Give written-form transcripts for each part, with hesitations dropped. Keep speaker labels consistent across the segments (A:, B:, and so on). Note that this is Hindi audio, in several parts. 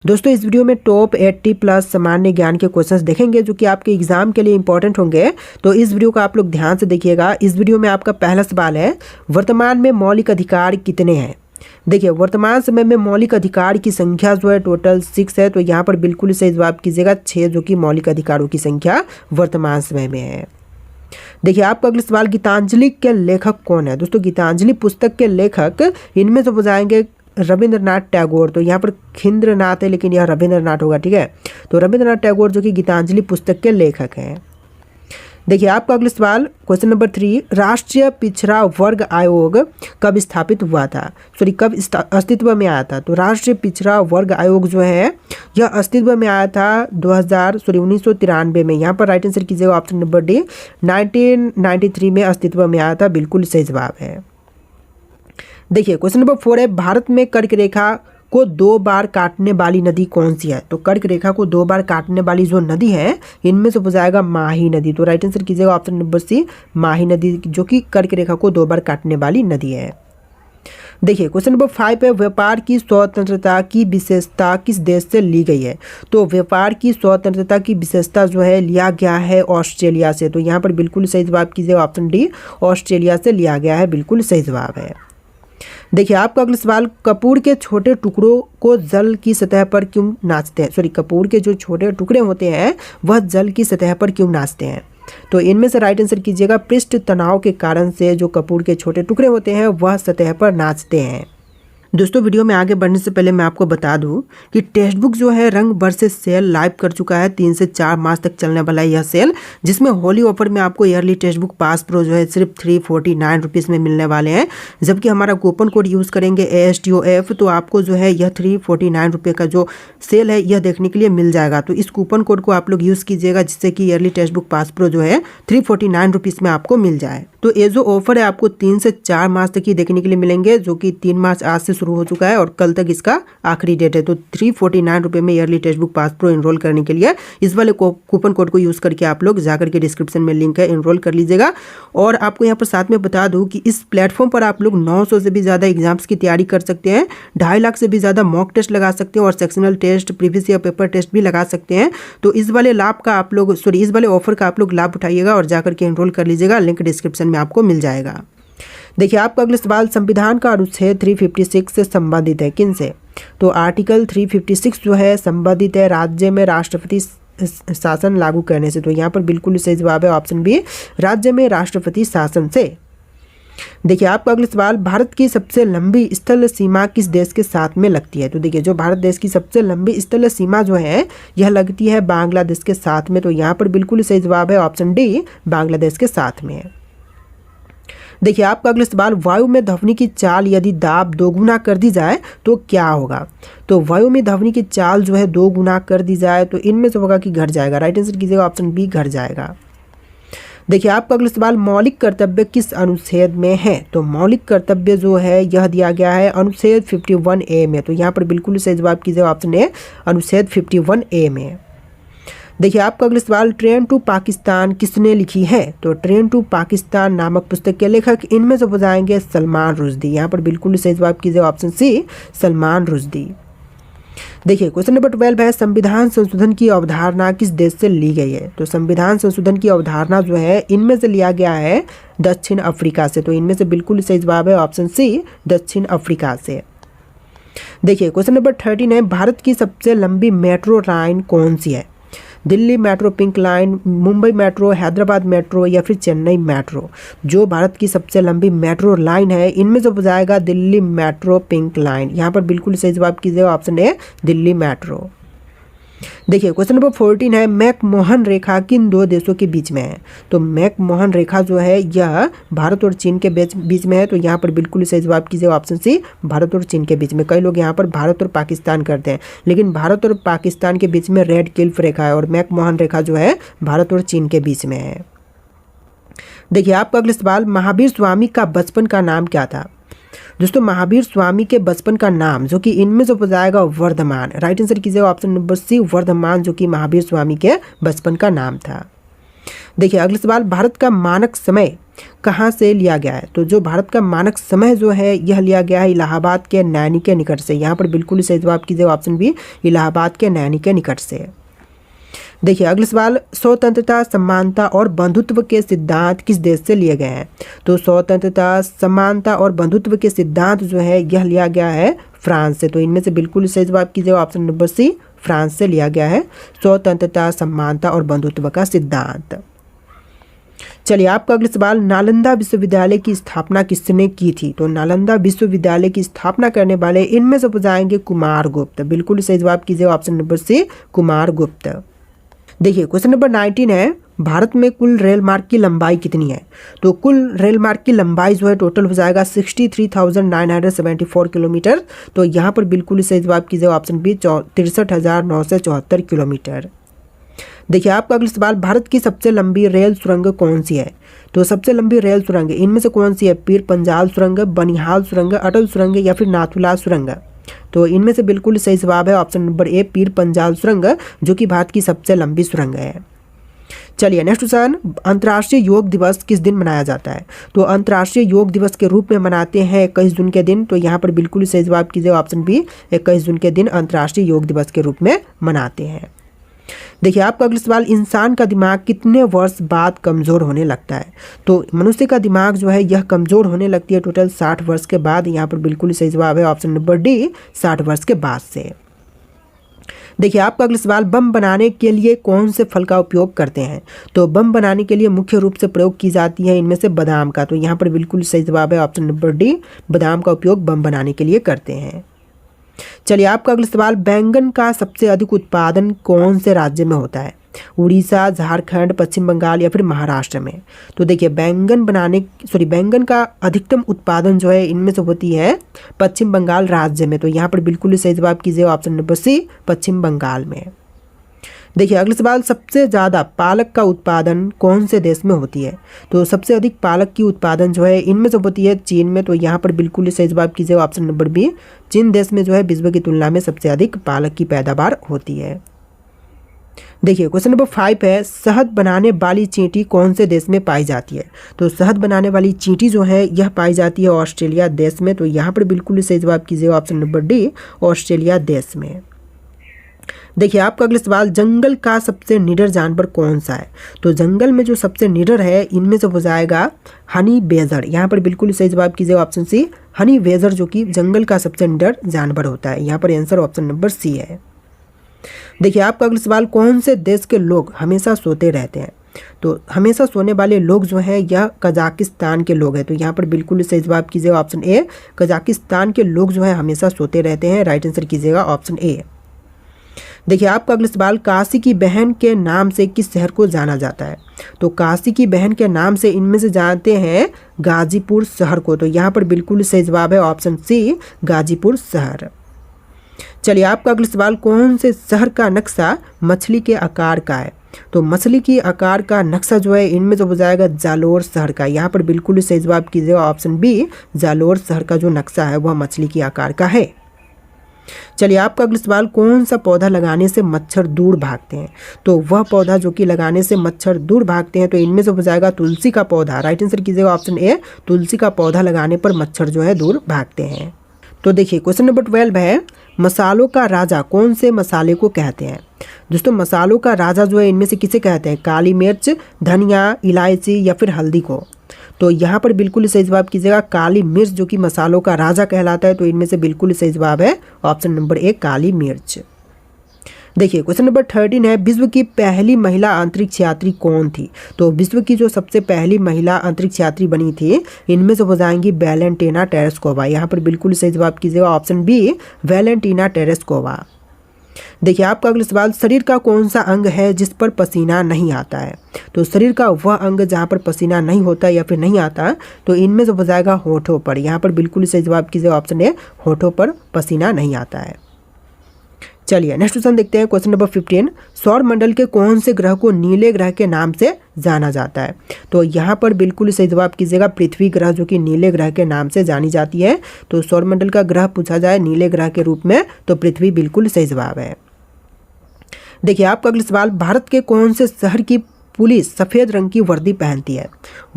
A: दोस्तों इस वीडियो में टॉप 80 प्लस सामान्य ज्ञान के क्वेश्चंस देखेंगे जो कि आपके एग्जाम के लिए इंपॉर्टेंट होंगे। तो इस वीडियो को आप लोग ध्यान से देखिएगा। इस वीडियो में आपका पहला सवाल है, वर्तमान में मौलिक अधिकार कितने हैं। देखिए वर्तमान समय में मौलिक अधिकार की संख्या जो है टोटल 6 है। तो यहाँ पर बिल्कुल सही जवाब कीजिएगा 6, जो कि मौलिक अधिकारों की संख्या वर्तमान समय में है। देखिए आपका अगला सवाल, गीतांजलि के लेखक कौन है। दोस्तों गीतांजलि पुस्तक के लेखक इनमें से हो जाएंगे रविंद्रनाथ टैगोर। तो यहाँ पर खिंद्रनाथ है लेकिन यह रविंद्रनाथ होगा, ठीक है। तो रविंद्रनाथ टैगोर जो कि गीतांजलि पुस्तक के लेखक हैं। देखिए आपका अगला सवाल, क्वेश्चन नंबर 3, राष्ट्रीय पिछड़ा वर्ग आयोग कब स्थापित हुआ था। कब अस्तित्व में आया था। तो राष्ट्रीय पिछड़ा वर्ग आयोग जो है यह अस्तित्व में आया था 1993 में। यहाँ पर राइट आंसर कीजिएगा ऑप्शन नंबर डी, 1993 में अस्तित्व में आया था। बिल्कुल सही जवाब है। देखिए क्वेश्चन नंबर 4 है, भारत में कर्क रेखा को 2 बार काटने वाली नदी कौन सी है। तो कर्क रेखा को 2 बार काटने वाली जो नदी है इनमें से हो जाएगा माही नदी। तो राइट आंसर कीजिएगा ऑप्शन नंबर सी, माही नदी, जो कि कर्क रेखा को 2 बार काटने वाली नदी है। देखिए क्वेश्चन नंबर 5 है, व्यापार की स्वतंत्रता की विशेषता किस देश से ली गई है। तो व्यापार की स्वतंत्रता की विशेषता जो है लिया गया है ऑस्ट्रेलिया से। तो यहाँ पर बिल्कुल सही जवाब कीजिएगा ऑप्शन डी, ऑस्ट्रेलिया से लिया गया है। बिल्कुल सही जवाब है। देखिए आपका अगला सवाल, कपूर के छोटे टुकड़ों को जल की सतह पर क्यों नाचते हैं। कपूर के जो छोटे टुकड़े होते हैं वह जल की सतह पर क्यों नाचते हैं। तो इनमें से राइट आंसर कीजिएगा, पृष्ठ तनाव के कारण से जो कपूर के छोटे टुकड़े होते हैं वह सतह पर नाचते हैं। दोस्तों वीडियो में आगे बढ़ने से पहले मैं आपको बता दूं कि टेक्स्ट बुक जो है रंग वर्सेस सेल लाइव कर चुका है। 3 से 4 मार्च तक चलने वाला है यह सेल, जिसमें होली ऑफर में आपको yearly text book pass pro जो है सिर्फ 349 रुपीज़ में मिलने वाले हैं। जबकि हमारा कूपन कोड यूज़ करेंगे ASTOF तो आपको जो है यह 349 रुपये का जो सेल है यह देखने के लिए मिल जाएगा। तो इस कूपन कोड को आप लोग यूज़ कीजिएगा जिससे कि yearly text book pass pro जो है 349 रुपीज़ में आपको मिल जाए। तो ये जो ऑफर है आपको 3 से 4 मार्च तक ही देखने के लिए मिलेंगे, जो कि 3 मार्च आज से शुरू हो चुका है और कल तक इसका आखिरी डेट है। तो 349 रुपये में yearly text book pass pro enrol करने के लिए इस वाले कूपन कोड को यूज़ करके आप लोग जाकर के डिस्क्रिप्शन में लिंक है, इनरोल कर लीजिएगा। और आपको यहाँ पर साथ में बता दूँ कि इस प्लेटफॉर्म पर आप लोग 900 से भी ज़्यादा एग्जाम्स की तैयारी कर सकते हैं, 2.5 लाख से भी ज़्यादा मॉक टेस्ट लगा सकते हैं और sectional test, previous year paper test भी लगा सकते हैं। तो इस वाले लाभ का आप लोग इस वाले ऑफर का आप लोग लाभ उठाइएगा और जाकर के इनरोल कर लीजिएगा। लिंक डिस्क्रिप्शन में आपको मिल जाएगा। देखिए आपका अगला सवाल, संविधान का अनुच्छेद 356 से संबंधित है किन से। तो आर्टिकल 356 जो है संबंधित है राज्य में राष्ट्रपति शासन लागू करने से। तो यहाँ पर बिल्कुल सही जवाब है ऑप्शन बी, राज्य में राष्ट्रपति शासन से। देखिए आपका अगला सवाल, भारत की सबसे लंबी स्थल सीमा किस देश के साथ में लगती है। तो देखिए जो भारत देश की सबसे लंबी स्थल सीमा जो है यह लगती है बांग्लादेश के साथ में। तो यहाँ पर बिल्कुल सही जवाब है ऑप्शन डी, बांग्लादेश के साथ में। देखिए आपका अगला सवाल, वायु में ध्वनि की चाल यदि दाब 2 गुना कर दी जाए तो क्या होगा। तो वायु में ध्वनि की चाल जो है 2 गुना कर दी जाए तो इनमें से होगा कि घट जाएगा। राइट आंसर कीजिएगा ऑप्शन बी, घट जाएगा। देखिए आपका अगला सवाल, मौलिक कर्तव्य किस अनुच्छेद में है। तो मौलिक कर्तव्य जो है यह दिया गया है अनुच्छेद 51A में। तो यहाँ पर बिल्कुल सही जवाब कीजिएगा ऑप्शन ए, अनुच्छेद 51A में। देखिए आपका अगला सवाल, ट्रेन टू पाकिस्तान किसने लिखी है। तो ट्रेन टू पाकिस्तान नामक पुस्तक के लेखक इनमें से हो जाएंगे सलमान रुश्दी। यहाँ पर बिल्कुल सही जवाब कीजिए ऑप्शन सी, सलमान रुश्दी। देखिए क्वेश्चन नंबर 12 है, संविधान संशोधन की अवधारणा किस देश से ली गई है। तो संविधान संशोधन की अवधारणा जो है इनमें से लिया गया है दक्षिण अफ्रीका से। तो इनमें से बिल्कुल सही जवाब है ऑप्शन सी, दक्षिण अफ्रीका से। देखिए क्वेश्चन नंबर 13 है, भारत की सबसे लंबी मेट्रो लाइन कौन सी है। Delhi metro, pink line, Mumbai metro, Hyderabad metro या फिर चेन्नई मेट्रो। जो भारत की सबसे लंबी मेट्रो लाइन है इनमें से हो जाएगा दिल्ली मेट्रो, पिंक लाइन। यहाँ पर बिल्कुल सही जवाब कीजिएगा ऑप्शन ए, दिल्ली मेट्रो। देखिए क्वेश्चन नंबर 14 है, मैकमोहन रेखा किन 2 देशों के बीच में है। तो मैकमोहन रेखा जो है यह भारत और चीन के बीच में है। तो यहाँ पर बिल्कुल सही जवाब कीजिए ऑप्शन सी, भारत और चीन के बीच में। कई लोग यहाँ पर भारत और पाकिस्तान करते हैं, लेकिन भारत और पाकिस्तान के बीच में रेड क्लिफ रेखा है और मैकमोहन रेखा जो है भारत और चीन के बीच में है। देखिए आपका अगला सवाल, महावीर स्वामी का बचपन का नाम क्या था। दोस्तों महावीर स्वामी के बचपन का नाम जो कि इनमें से हो जाएगा वर्धमान। राइट आंसर कीजिएगा ऑप्शन नंबर सी, वर्धमान, जो कि महावीर स्वामी के बचपन का नाम था। देखिए अगला सवाल, भारत का मानक समय कहाँ से लिया गया है? तो जो भारत का मानक समय जो है यह लिया गया है इलाहाबाद के नैनी के निकट से। यहाँ पर बिल्कुल सही जवाब कीजिएगा ऑप्शन बी, इलाहाबाद के नैनी के निकट से। देखिए अगला सवाल, स्वतंत्रता, समानता और बंधुत्व के सिद्धांत किस देश से लिए गए हैं? तो स्वतंत्रता, समानता और बंधुत्व के सिद्धांत जो है यह लिया गया है फ्रांस से। तो इनमें से बिल्कुल सही जवाब कीजिएगा ऑप्शन नंबर सी, फ्रांस से लिया गया है स्वतंत्रता, समानता और बंधुत्व का सिद्धांत। चलिए आपका अगला सवाल, नालंदा विश्वविद्यालय की स्थापना किसने की थी? तो नालंदा विश्वविद्यालय की स्थापना करने वाले इनमें से बताएंगे कुमार गुप्त। बिल्कुल सही जवाब कीजिएगा ऑप्शन नंबर सी, कुमार गुप्त। देखिए क्वेश्चन नंबर 19 है, भारत में कुल रेल मार्ग की लंबाई कितनी है? तो कुल रेल मार्ग की लंबाई जो है टोटल हो जाएगा 63,974 किलोमीटर। तो यहाँ पर बिल्कुल सही जवाब कीजिएगा ऑप्शन बी, 63,974 किलोमीटर। देखिए आपका अगला सवाल, भारत की सबसे लंबी रेल सुरंग कौन सी है? तो सबसे लंबी रेल सुरंग इनमें से कौन सी है? पीर पंजाल सुरंग, बनिहाल सुरंग, अटल सुरंग या फिर नाथुला सुरंग? तो इनमें से बिल्कुल सही जवाब है option number A, Pir Panjal सुरंग, जो कि भारत की सबसे लंबी सुरंग है। चलिए नेक्स्ट क्वेश्चन, अंतर्राष्ट्रीय योग दिवस किस दिन मनाया जाता है? तो अंतर्राष्ट्रीय योग दिवस के रूप में मनाते हैं 21 जून के दिन। तो यहाँ पर बिल्कुल सही जवाब कीजिए ऑप्शन बी, 21 जून के दिन अंतर्राष्ट्रीय योग दिवस के रूप में मनाते हैं। देखिए आपका अगला सवाल, इंसान का दिमाग कितने वर्ष बाद कमज़ोर होने लगता है? तो मनुष्य का दिमाग जो है यह कमज़ोर होने लगती है टोटल 60 वर्ष के बाद। यहाँ पर बिल्कुल सही जवाब है ऑप्शन नंबर डी, 60 वर्ष के बाद से। देखिए आपका अगला सवाल, बम बनाने के लिए कौन से फल का उपयोग करते हैं? तो बम बनाने के लिए मुख्य रूप से प्रयोग की जाती है इनमें से बादाम का। तो यहाँ पर बिल्कुल सही जवाब है ऑप्शन नंबर डी, बादाम का उपयोग बम बनाने के लिए करते हैं। चलिए आपका अगला सवाल, बैंगन का सबसे अधिक उत्पादन कौन से राज्य में होता है? उड़ीसा, झारखंड, पश्चिम बंगाल या फिर महाराष्ट्र में? तो देखिए बैंगन का अधिकतम उत्पादन जो है इनमें से होती है पश्चिम बंगाल राज्य में। तो यहाँ पर बिल्कुल सही जवाब कीजिए ऑप्शन नंबर सी, पश्चिम बंगाल में। देखिए अगला सवाल, सबसे ज़्यादा पालक का उत्पादन कौन से देश में होती है? तो सबसे अधिक पालक की उत्पादन जो है इनमें से होती है चीन में। तो यहाँ पर बिल्कुल सही जवाब कीजिए ऑप्शन नंबर बी, चीन देश में जो है विश्व की तुलना में सबसे अधिक पालक की पैदावार होती है। देखिए क्वेश्चन नंबर 5 है, शहद बनाने वाली चींटी कौन से देश में पाई जाती है? तो शहद बनाने वाली चींटी जो है यह पाई जाती है ऑस्ट्रेलिया देश में। तो यहाँ पर बिल्कुल सही जवाब कीजिए ऑप्शन नंबर डी, ऑस्ट्रेलिया देश में। देखिए आपका अगला सवाल, जंगल का सबसे निडर जानवर कौन सा है? तो जंगल में जो सबसे निडर है इनमें से हो जाएगा हनी बेजर। यहाँ पर बिल्कुल सही जवाब कीजिए ऑप्शन सी, हनी बेजर, जो कि जंगल का सबसे निडर जानवर होता है। यहाँ पर आंसर ऑप्शन नंबर सी है। देखिए आपका अगला सवाल, कौन से देश के लोग हमेशा सोते रहते हैं? तो हमेशा सोने वाले लोग जो हैं यह कजाकिस्तान के लोग हैं। तो यहाँ पर बिल्कुल सही जवाब कीजिएगा ऑप्शन ए, कजाकिस्तान के लोग जो है हमेशा सोते रहते हैं। राइट आंसर कीजिएगा ऑप्शन ए। देखिए आपका अगला सवाल, काशी की बहन के नाम से किस शहर को जाना जाता है? तो काशी की बहन के नाम से इनमें से जानते हैं गाजीपुर शहर को। तो यहाँ पर बिल्कुल सही जवाब है ऑप्शन सी, गाजीपुर शहर। चलिए आपका अगला सवाल, कौन से शहर का नक्शा मछली के आकार का है? तो मछली की आकार का नक्शा जो है इनमें से हो जाएगा जालोर शहर का। यहाँ पर बिल्कुल सही जवाब कीजिएगा ऑप्शन बी, जालोर शहर का जो नक्शा है वह मछली की आकार का है। चलिए आपका अगला सवाल, कौन सा पौधा लगाने से मच्छर दूर भागते हैं? तो वह पौधा जो कि लगाने से मच्छर दूर भागते हैं, तो इनमें से हो जाएगा तुलसी का पौधा। राइट आंसर कीजिएगा ऑप्शन ए, तुलसी का पौधा लगाने पर मच्छर जो है दूर भागते हैं। तो देखिए क्वेश्चन नंबर 12 है, मसालों का राजा कौन से मसाले को कहते हैं? दोस्तों मसालों का राजा जो है इनमें से किसे कहते हैं? काली मिर्च, धनिया, इलायची या फिर हल्दी को? तो यहाँ पर बिल्कुल सही जवाब कीजिएगा काली मिर्च, जो कि मसालों का राजा कहलाता है। तो इनमें से बिल्कुल सही जवाब है ऑप्शन नंबर ए, काली मिर्च। देखिए क्वेश्चन नंबर 13 है, विश्व की पहली महिला अंतरिक्ष यात्री कौन थी? तो विश्व की जो सबसे पहली महिला अंतरिक्ष यात्री बनी थी इनमें से हो जाएंगी वैलेंटीना टेरेस्कोवा। यहाँ पर बिल्कुल सही जवाब कीजिएगा ऑप्शन बी, वैलेंटीना टेरेस्कोवा। देखिए आपका अगला सवाल, शरीर का कौन सा अंग है जिस पर पसीना नहीं आता है? तो शरीर का वह अंग जहाँ पर पसीना नहीं होता या फिर नहीं आता, तो इनमें से हो जाएगा होठों पर। यहाँ पर बिल्कुल सही जवाब कीजिए ऑप्शन ए, होठों पर पसीना नहीं आता है। चलिए नेक्स्ट क्वेश्चन देखते हैं, क्वेश्चन नंबर 15, सौर मंडल के कौन से ग्रह को नीले ग्रह के नाम से जाना जाता है? तो यहाँ पर बिल्कुल सही जवाब कीजिएगा पृथ्वी ग्रह, जो कि नीले ग्रह के नाम से जानी जाती है। तो सौर मंडल का ग्रह पूछा जाए नीले ग्रह के रूप में तो पृथ्वी बिल्कुल सही जवाब है। देखिए आपका अगला सवाल, भारत के कौन से शहर की पुलिस सफ़ेद रंग की वर्दी पहनती है?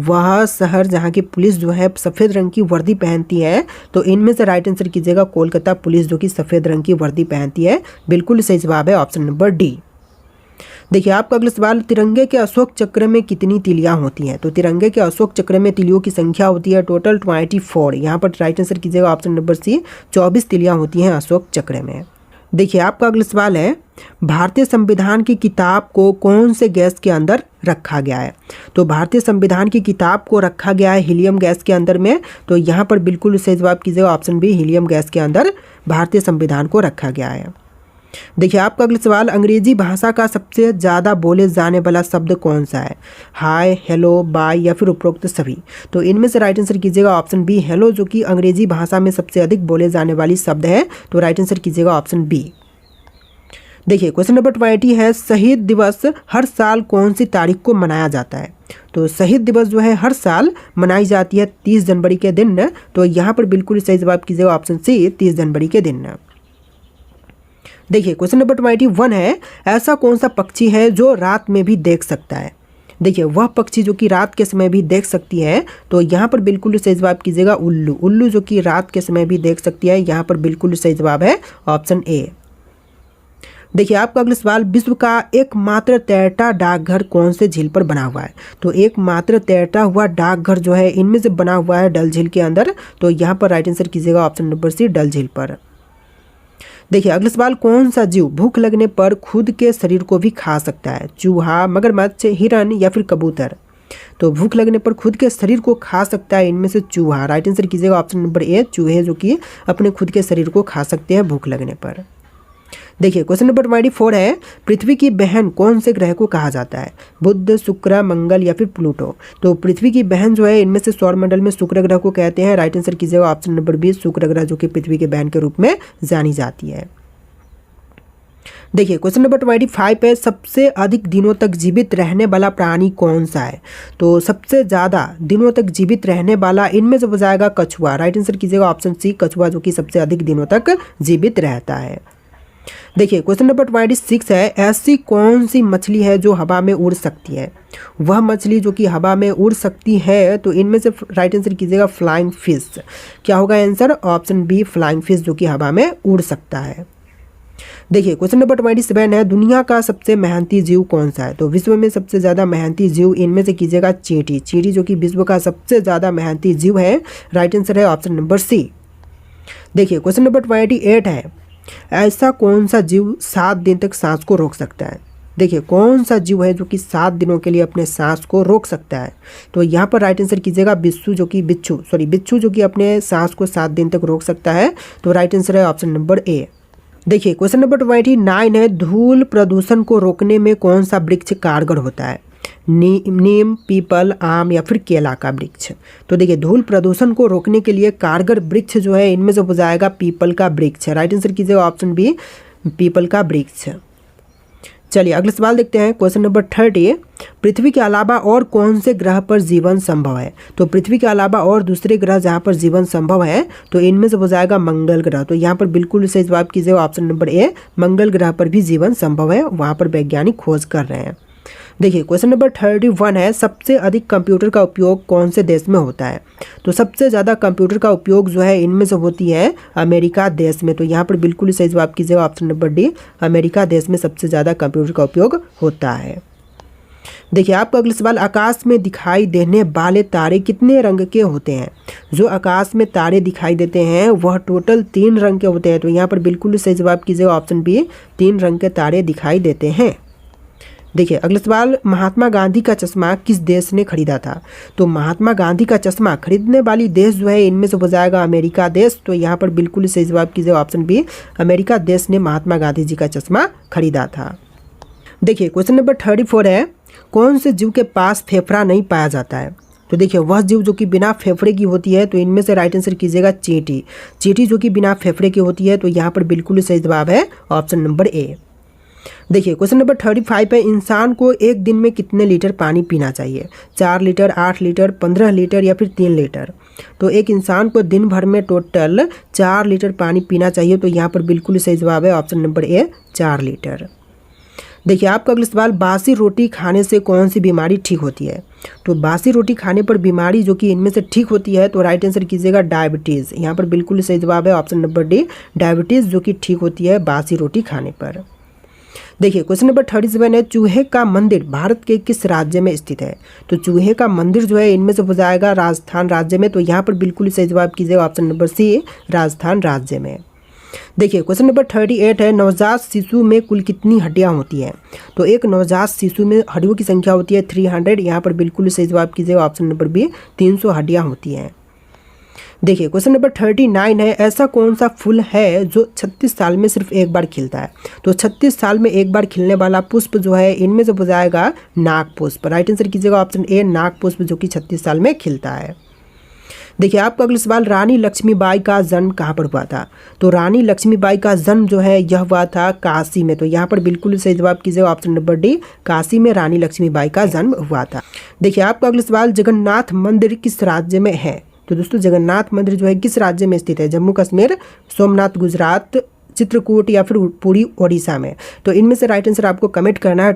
A: वह शहर जहाँ की पुलिस जो है सफ़ेद रंग की वर्दी पहनती है, तो इनमें से राइट आंसर कीजिएगा कोलकाता पुलिस जो कि सफ़ेद रंग की वर्दी पहनती है। बिल्कुल सही जवाब है ऑप्शन नंबर डी। देखिए आपका अगला सवाल, तिरंगे के अशोक चक्र में कितनी तिलियां होती हैं? तो तिरंगे के अशोक चक्र में तिलियों की संख्या होती है टोटल 24। यहाँ पर राइट आंसर कीजिएगा ऑप्शन नंबर सी, 24 तिलियां होती हैं अशोक चक्र में। देखिए आपका अगला सवाल है, भारतीय संविधान की किताब को कौन से गैस के अंदर रखा गया है? तो भारतीय संविधान की किताब को रखा गया है हीलियम गैस के अंदर में। तो यहाँ पर बिल्कुल सही जवाब कीजिएगा ऑप्शन बी, हीलियम गैस के अंदर भारतीय संविधान को रखा गया है। देखिए आपका अगला सवाल, अंग्रेजी भाषा का सबसे ज़्यादा बोले जाने वाला शब्द कौन सा है? हाय, हेलो, बाय या फिर उपरोक्त सभी? तो इनमें से राइट आंसर कीजिएगा ऑप्शन बी, हेलो, जो कि अंग्रेजी भाषा में सबसे अधिक बोले जाने वाली शब्द है। तो राइट आंसर कीजिएगा ऑप्शन बी। देखिए क्वेश्चन नंबर 20 है, शहीद दिवस हर साल कौन सी तारीख को मनाया जाता है? तो शहीद दिवस जो है हर साल मनाई जाती है 30 जनवरी के दिन। तो यहाँ पर बिल्कुल सही जवाब कीजिएगा ऑप्शन सी, 30 जनवरी के दिन। देखिए क्वेश्चन नंबर 21 है, ऐसा कौन सा पक्षी है जो रात में भी देख सकता है? देखिए वह पक्षी जो कि रात के समय भी देख सकती है। तो यहाँ पर बिल्कुल सही जवाब कीजिएगा उल्लू। उल्लू जो कि रात के समय भी देख सकती है। यहाँ पर बिल्कुल सही जवाब है ऑप्शन ए। देखिए आपका अगला सवाल, विश्व का एकमात्र तैरता डाकघर कौन से झील पर बना हुआ है? तो एकमात्र तैरता हुआ डाकघर जो है इनमें से बना हुआ है डल झील के अंदर। तो यहाँ पर राइट आंसर कीजिएगा ऑप्शन नंबर सी, डल झील पर। देखिए अगला सवाल, कौन सा जीव भूख लगने पर खुद के शरीर को भी खा सकता है? चूहा, मगरमच्छ, हिरन या फिर कबूतर? तो भूख लगने पर खुद के शरीर को खा सकता है इनमें से चूहा। राइट आंसर कीजिएगा ऑप्शन नंबर ए, चूहे जो कि अपने खुद के शरीर को खा सकते हैं भूख लगने पर। देखिए क्वेश्चन नंबर 24 है, पृथ्वी की बहन कौन से ग्रह को कहा जाता है? बुध, शुक्र, मंगल या फिर प्लूटो? तो पृथ्वी की बहन जो है इनमें से सौरमंडल में शुक्र ग्रह को कहते हैं। राइट आंसर कीजिएगा ऑप्शन नंबर बी, शुक्र ग्रह जो कि पृथ्वी की बहन के रूप में जानी जाती है। देखिए क्वेश्चन नंबर 25 है, सबसे अधिक दिनों तक जीवित रहने वाला प्राणी कौन सा है? तो सबसे ज़्यादा दिनों तक जीवित रहने वाला इनमें से हो जाएगा कछुआ। राइट आंसर कीजिएगा ऑप्शन सी, कछुआ जो कि सबसे अधिक दिनों तक जीवित रहता है। देखिए क्वेश्चन नंबर 26 है, ऐसी कौन सी मछली है जो हवा में उड़ सकती है? वह मछली जो कि हवा में उड़ सकती है, तो इनमें से राइट आंसर कीजिएगा फ्लाइंग फिश। क्या होगा answer? Option B, flying fish जो कि हवा में उड़ सकता है। देखिए क्वेश्चन नंबर 27 है, दुनिया का सबसे मेहनती जीव कौन सा है? तो विश्व में सबसे ज़्यादा मेहनती जीव इनमें से कीजिएगा चींटी। चींटी जो कि विश्व का सबसे ज़्यादा मेहनती जीव है। राइट आंसर है ऑप्शन नंबर सी। देखिए क्वेश्चन नंबर 28 है, ऐसा कौन सा जीव 7 दिन तक सांस को रोक सकता है? देखिए कौन सा जीव है जो कि 7 दिनों के लिए अपने सांस को रोक सकता है? तो यहाँ पर राइट आंसर कीजिएगा बिच्छू जो कि अपने सांस को 7 दिन तक रोक सकता है। तो राइट आंसर है ऑप्शन नंबर ए। देखिए क्वेश्चन नंबर 29 है, धूल प्रदूषण को रोकने में कौन सा वृक्ष कारगर होता है? नीम, पीपल, आम या फिर केला का वृक्ष? तो देखिए धूल प्रदूषण को रोकने के लिए कारगर वृक्ष जो है इनमें से हो जाएगा पीपल का वृक्ष। राइट आंसर कीजिएगा ऑप्शन बी, पीपल का वृक्ष। चलिए अगला सवाल देखते हैं। क्वेश्चन नंबर 30, पृथ्वी के अलावा और कौन से ग्रह पर जीवन संभव है? तो पृथ्वी के अलावा और दूसरे ग्रह जहाँ पर जीवन संभव है तो इनमें से हो जाएगा मंगल ग्रह। तो यहाँ पर बिल्कुल सही जवाब कीजिएगा ऑप्शन नंबर ए, मंगल ग्रह पर भी जीवन संभव है, वहाँ पर वैज्ञानिक खोज कर रहे हैं। देखिए क्वेश्चन नंबर 31 है, सबसे अधिक कंप्यूटर का उपयोग कौन से देश में होता है? तो सबसे ज़्यादा कंप्यूटर का उपयोग जो है इनमें से होती है अमेरिका देश में। तो यहाँ पर बिल्कुल सही जवाब कीजिएगा ऑप्शन नंबर डी, अमेरिका देश में सबसे ज़्यादा कंप्यूटर का उपयोग होता है। देखिए आपका अगला सवाल, आकाश में दिखाई देने वाले तारे कितने रंग के होते हैं? जो आकाश में तारे दिखाई देते हैं वह टोटल 3 रंग के होते हैं। तो यहाँ पर बिल्कुल सही जवाब कीजिएगा ऑप्शन बी, 3 रंग के तारे दिखाई देते हैं। देखिए अगला सवाल, महात्मा गांधी का चश्मा किस देश ने खरीदा था? तो महात्मा गांधी का चश्मा खरीदने वाली देश जो है इनमें से हो जाएगा अमेरिका देश। तो यहाँ पर बिल्कुल सही जवाब कीजिए ऑप्शन बी, अमेरिका देश ने महात्मा गांधी जी का चश्मा खरीदा था। देखिए क्वेश्चन नंबर 34 है, कौन से जीव के पास फेफड़ा नहीं पाया जाता है? तो देखिए वह जीव जो कि बिना फेफड़े की होती है। तो इनमें से राइट आंसर कीजिएगा चींटी। चींटी जो कि बिना फेफड़े की होती है। तो यहाँ पर बिल्कुल सही जवाब है ऑप्शन नंबर ए। देखिए क्वेश्चन नंबर 35 है, इंसान को एक दिन में कितने लीटर पानी पीना चाहिए? 4 लीटर, 8 लीटर, 15 लीटर या फिर 3 लीटर? तो एक इंसान को दिन भर में टोटल 4 लीटर पानी पीना चाहिए। तो यहाँ पर बिल्कुल सही जवाब है ऑप्शन नंबर ए, 4 लीटर। देखिए आपका अगला सवाल, बासी रोटी खाने से कौन सी बीमारी ठीक होती है? तो बासी रोटी खाने पर बीमारी जो कि इनमें से ठीक होती है, तो राइट आंसर कीजिएगा डायबिटीज़। यहाँ पर बिल्कुल सही जवाब है ऑप्शन नंबर डी, डायबिटीज़ जो कि ठीक होती है बासी रोटी खाने पर। देखिए क्वेश्चन नंबर 37 है, चूहे का मंदिर भारत के किस राज्य में स्थित है? तो चूहे का मंदिर जो है इनमें से हो जाएगा राजस्थान राज्य में, तो यहाँ पर बिल्कुल सही जवाब कीजिएगा ऑप्शन नंबर सी, राजस्थान राज्य में। देखिए क्वेश्चन नंबर 38 है, नवजात शिशु में कुल कितनी हड्डियां होती हैं? तो एक नवजात शिशु में हड्डियों की संख्या होती है 300, यहाँ पर बिल्कुल सही जवाब कीजिएगा ऑप्शन नंबर बी, 300 हड्डियां होती हैं। देखिए क्वेश्चन नंबर 39 है, ऐसा कौन सा फूल है जो 36 साल में सिर्फ एक बार खिलता है? तो 36 साल में एक बार खिलने वाला पुष्प जो है इनमें से हो जाएगा नाग पुष्प। राइट आंसर कीजिएगा ऑप्शन ए, नाग पुष्प जो कि 36 साल में खिलता है। देखिए आपका अगला सवाल, रानी लक्ष्मीबाई का जन्म कहाँ पर हुआ था? तो रानी लक्ष्मीबाई का जन्म जो है यह हुआ था काशी में, तो यहाँ पर बिल्कुल सही जवाब कीजिएगा ऑप्शन नंबर डी, काशी में रानी लक्ष्मीबाई का जन्म हुआ था। देखिए आपका अगला सवाल, जगन्नाथ मंदिर किस राज्य में है? तो दोस्तों जगन्नाथ मंदिर जो है किस राज्य में स्थित है? जम्मू कश्मीर, सोमनाथ गुजरात, चित्रकूट या फिर पुरी ओडिशा में? तो इनमें से राइट आंसर आपको कमेंट करना है।